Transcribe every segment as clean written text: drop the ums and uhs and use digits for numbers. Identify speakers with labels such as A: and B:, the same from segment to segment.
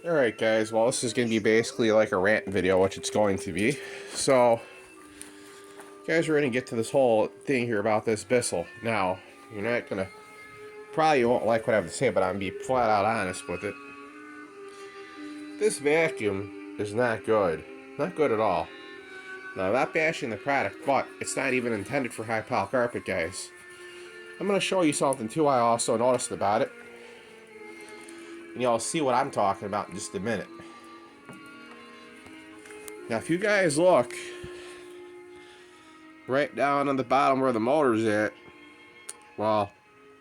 A: Alright guys, well this is going to be basically like a rant video, which it's going to be. So, guys, we're going to get to this whole thing here about this Bissell. Now, you're not going to, probably won't like what I have to say, but I'm going to be flat out honest with it. This vacuum is not good. Not good at all. Now, I'm not bashing the product, but it's not even intended for high pile carpet, guys. I'm going to show you something too I also noticed about it. And y'all see what I'm talking about in just a minute. Now, if you guys look right down on the bottom where the motor's at, well,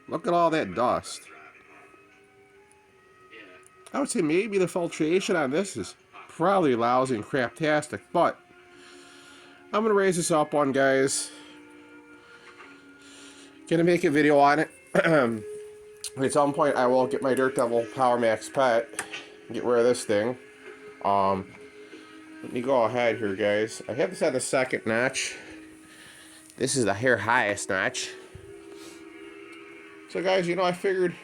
A: look at all that dust. I would say maybe the filtration on this is probably lousy and craptastic, but I'm going to raise this up one, guys. Gonna make a video on it. At some point, I will get my Dirt Devil Power Max Pet, get rid of this thing. Let me go ahead here, guys. I have this at the second notch. This is the hair highest notch. So, guys, you know, I figured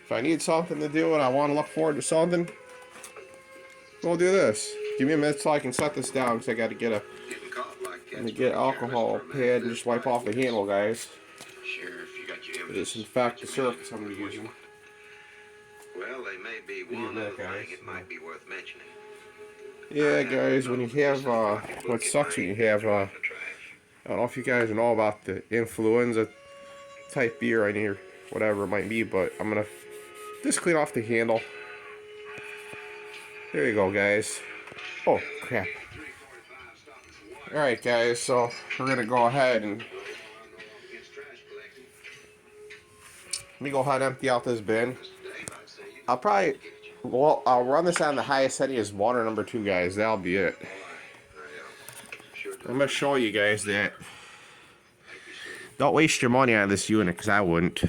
A: if I need something to do and I want to look forward to something, we'll do this. Give me a minute so I can set this down because I got to get alcohol pad and just wipe off the handle, guys. Disinfect the surface I'm using.
B: Well, they may be one other thing it might be worth mentioning.
A: Yeah, guys, when you have, what sucks when you have, I don't know if you guys know about the influenza type beer in here, whatever it might be, but I'm gonna just clean off the handle. There you go, guys. Oh, crap. Alright, guys, so we're gonna go ahead and let me go ahead and empty out this bin. I'll run this on the highest setting as one or number 2, guys. That'll be it. I'm gonna show you guys that. Don't waste your money on this unit, because I wouldn't.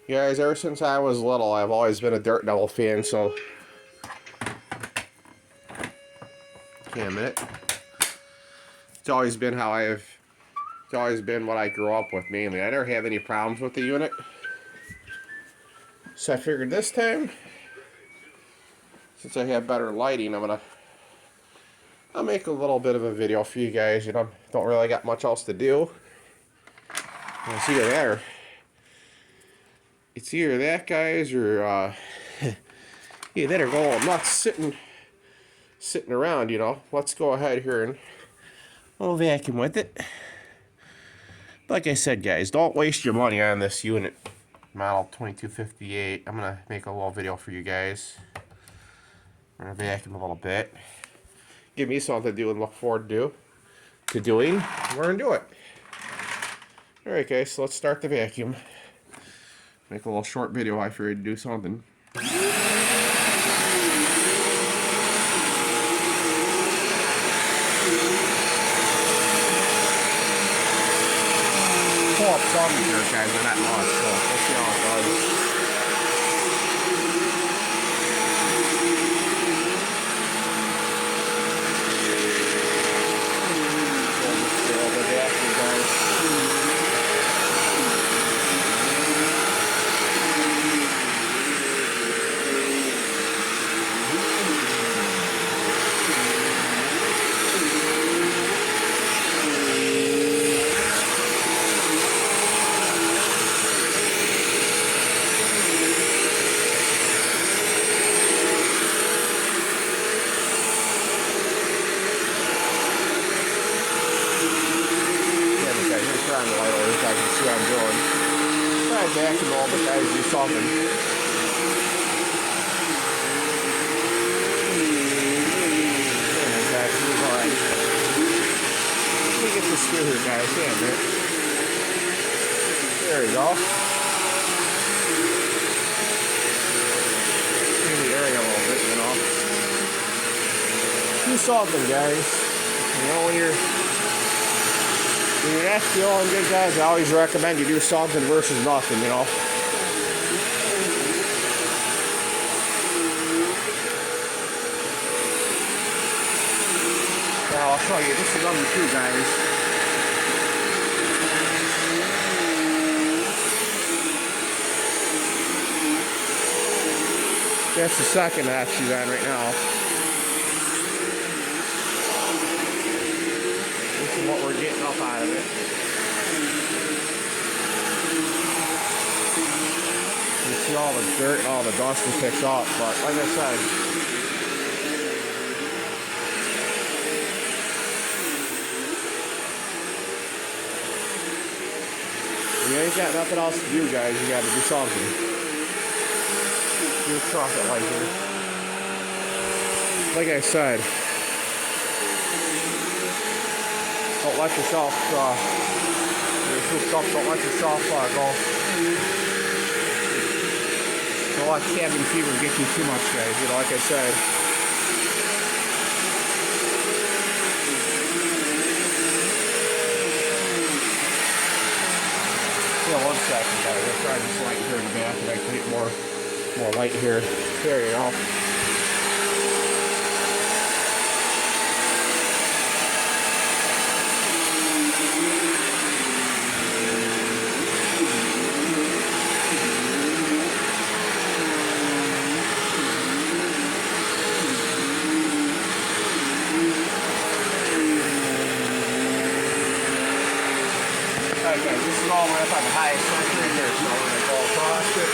A: Guys, ever since I was little, I've always been a Dirt Devil fan, so... Wait a minute. It's always been what I grew up with, mainly. I never have any problems with the unit. So I figured this time, since I have better lighting, I'll make a little bit of a video for you guys. You know, don't really got much else to do. It's either that, guys, or either that or go nuts sitting around, you know. Let's go ahead here and we'll vacuum with it. Like I said, guys, don't waste your money on this unit. Model 2258. I'm gonna make a little video for you guys. I'm gonna vacuum a little bit. Give me something to do and look forward to doing. We're gonna do it. Alright, guys, so let's start the vacuum. Make a little short video. I figured to do something. Pull up some here, guys, but not much, so we'll see how it does. On the light over, so I can see what I'm doing. Try back and all, but guys, do something. Alright. Let me get this through here, guys. Damn it. There we go. Clean the area a little bit, you know. Do something, guys. You know, when you're not feeling good, guys, I always recommend you do something versus nothing, you know. Now I'll show you. This is number 2, guys. That's the second that she's on right now. This is what we're getting up out of it. You see all the dirt and all the dust it picks up, but like I said, you ain't got nothing else to do, guys. You got to do something. Do a truck it like this. Like I said, don't let yourself don't let yourself go. Don't let cabin fever get you too much, guys. You know, like I said. Yeah, 1 second, guys. I'll try this light here in the back, and I can get more light here. There you go. Alright guys, this is all the way up on the highest section right here, so we're going to go across it.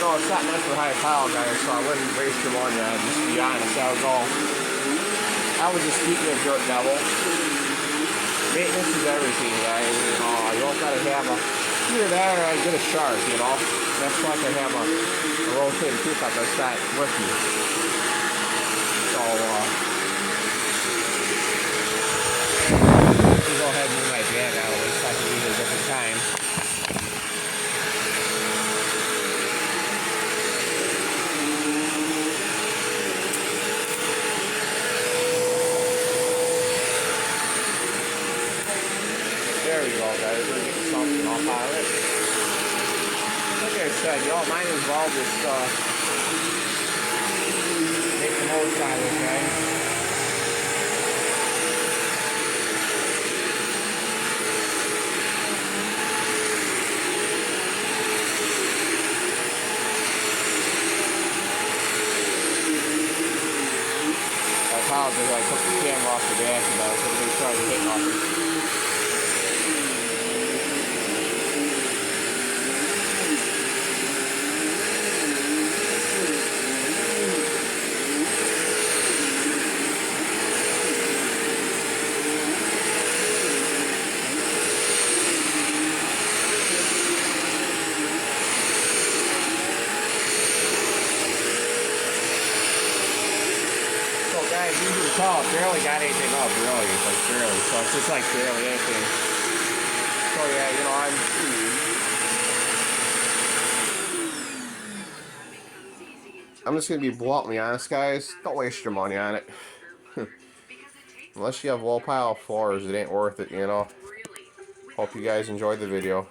A: No, it's not meant for high power, guys, so I wouldn't waste your money on it. Just to be honest, I was just keeping a dirt devil. Maintenance is everything, guys. You know, you don't gotta have either that or I get a shark, you know. That's like I have a rotating pickup that's not with me. So, let me go ahead and move my bag out of this so I can use it a different time. There we go, guys. We're getting something off out of it. Like I said, y'all, mine is all just make the most out of it, guys. I apologize, I took the camera off the dash and I was going to try to hit off it. Guys, you can tell it barely got anything up, really, like barely. So it's just like barely anything. So yeah, you know, I'm just gonna be bluntly honest, guys. Don't waste your money on it. Unless you have low pile floors, it ain't worth it, you know. Hope you guys enjoyed the video.